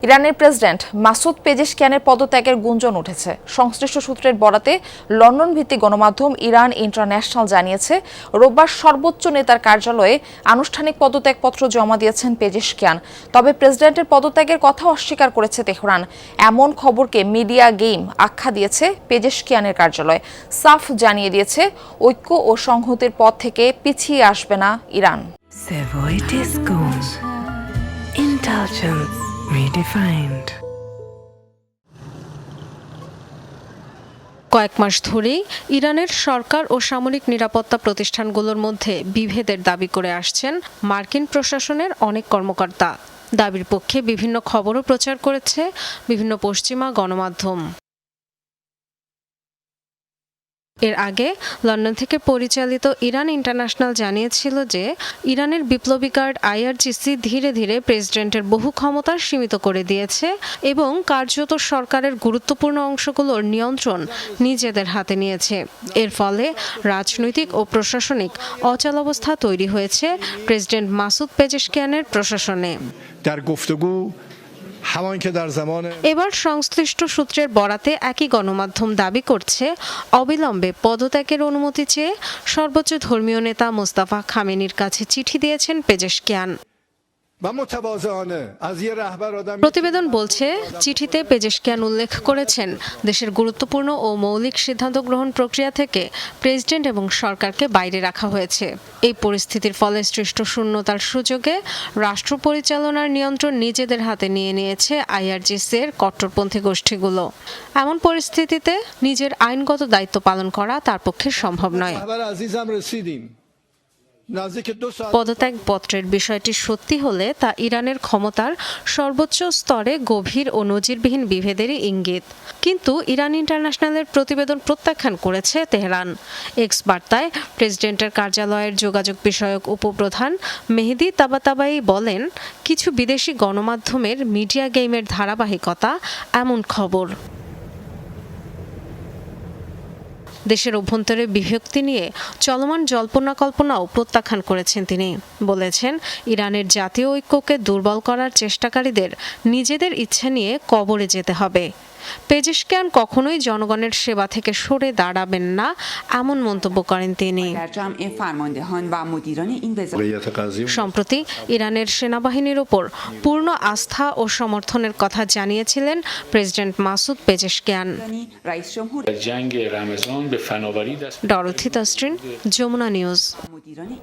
ইরানের president Masoud পেজেশকিয়ানের পদত্যাগের গুঞ্জন উঠেছে। সংশ্লিষ্ট সূত্রের বরাতে লন্ডন ভিত্তিক গণমাধ্যম ইরান ইন্টারন্যাশনাল জানিয়েছে, রোববার সর্বোচ্চ নেতার কার্যালয়ে আনুষ্ঠানিক পদত্যাগপত্র জমা দিয়েছেন পেজেশকিয়ান। তবে প্রেসিডেন্টের পদত্যাগের কথা অস্বীকার করেছে তেহরান। এমন খবরকে মিডিয়া গেম আখ্যা দিয়েছে পেজেশকিয়ানের কার্যালয়। সাফ জানিয়ে দিয়েছে, ঐক্য ও সংহতির পথ থেকে পিছিয়ে আসবে না ইরান। কয়েক মাস ধরেই ইরানের সরকার ও সামরিক নিরাপত্তা প্রতিষ্ঠানগুলোর মধ্যে বিভেদের দাবি করে আসছেন মার্কিন প্রশাসনের অনেক কর্মকর্তা। দাবির পক্ষে বিভিন্ন খবরও প্রচার করেছে বিভিন্ন পশ্চিমা গণমাধ্যম। এর আগে লন্ডন থেকে পরিচালিত ইরান ইন্টারন্যাশনাল জানিয়েছিল যে ইরানের বিপ্লবী গার্ড আইআরজিসি ধীরে ধীরে প্রেসিডেন্টের বহু ক্ষমতা সীমিত করে দিয়েছে এবং কার্যত সরকারের গুরুত্বপূর্ণ অংশগুলোর নিয়ন্ত্রণ নিজেদের হাতে নিয়েছে। এর ফলে রাজনৈতিক ও প্রশাসনিক অচলাবস্থা তৈরি হয়েছে প্রেসিডেন্ট মাসুদ পেজেশকিয়ানের প্রশাসনে। এবার সংশ্লিষ্ট সূত্রের বরাতে একই গণমাধ্যম দাবি করছে, অবিলম্বে পদত্যাগের অনুমতি চেয়ে সর্বোচ্চ ধর্মীয় নেতা মোস্তাফা খামেনির কাছে চিঠি দিয়েছেন পেজেশকিয়ান। প্রতিবেদন বলছে, চিঠিতে পেজেশকিয়ান উল্লেখ করেছেন, দেশের গুরুত্বপূর্ণ ও মৌলিক সিদ্ধান্ত গ্রহণ প্রক্রিয়া থেকে প্রেসিডেন্ট এবং সরকারকে বাইরে রাখা হয়েছে। এই পরিস্থিতির ফলে সৃষ্ট শূন্যতার সুযোগে রাষ্ট্র পরিচালনার নিয়ন্ত্রণ নিজেদের হাতে নিয়ে নিয়েছে আইআরজিসির কট্টরপন্থী গোষ্ঠীগুলো। এমন পরিস্থিতিতে নিজের আইনগত দায়িত্ব পালন করা তার পক্ষে সম্ভব নয়। পদত্যাগপত্রের বিষয়টি সত্যি হলে তা ইরানের ক্ষমতার সর্বোচ্চ স্তরে গভীর ও নজিরবিহীন বিভেদেরই ইঙ্গিত। কিন্তু ইরান ইন্টারন্যাশনালের প্রতিবেদন প্রত্যাখ্যান করেছে তেহরান। এক্স বার্তায় প্রেসিডেন্টের কার্যালয়ের যোগাযোগ বিষয়ক উপপ্রধান মেহেদি তাবাতাবাই বলেন, কিছু বিদেশি গণমাধ্যমের মিডিয়া গেমের ধারাবাহিকতা এমন খবর। দেশের অভ্যন্তরে বিভক্তি নিয়ে চলমান জল্পনা কল্পনাও প্রত্যাখ্যান করেছেন তিনি। বলেছেন, ইরানের জাতীয় ঐক্যকে দুর্বল করার চেষ্টাকারীদের নিজেদের ইচ্ছা নিয়ে কবরে যেতে হবে। পেজেশকিয়ান কখনোই জনগণের সেবা থেকে সরে দাঁড়াবেন না, এমন মন্তব্য করেন তিনি। সম্প্রতি ইরানের সেনাবাহিনীর ওপর পূর্ণ আস্থা ও সমর্থনের কথা জানিয়েছিলেন president Masoud Pezeshkian. Dorothy Tasrin, Jamuna news.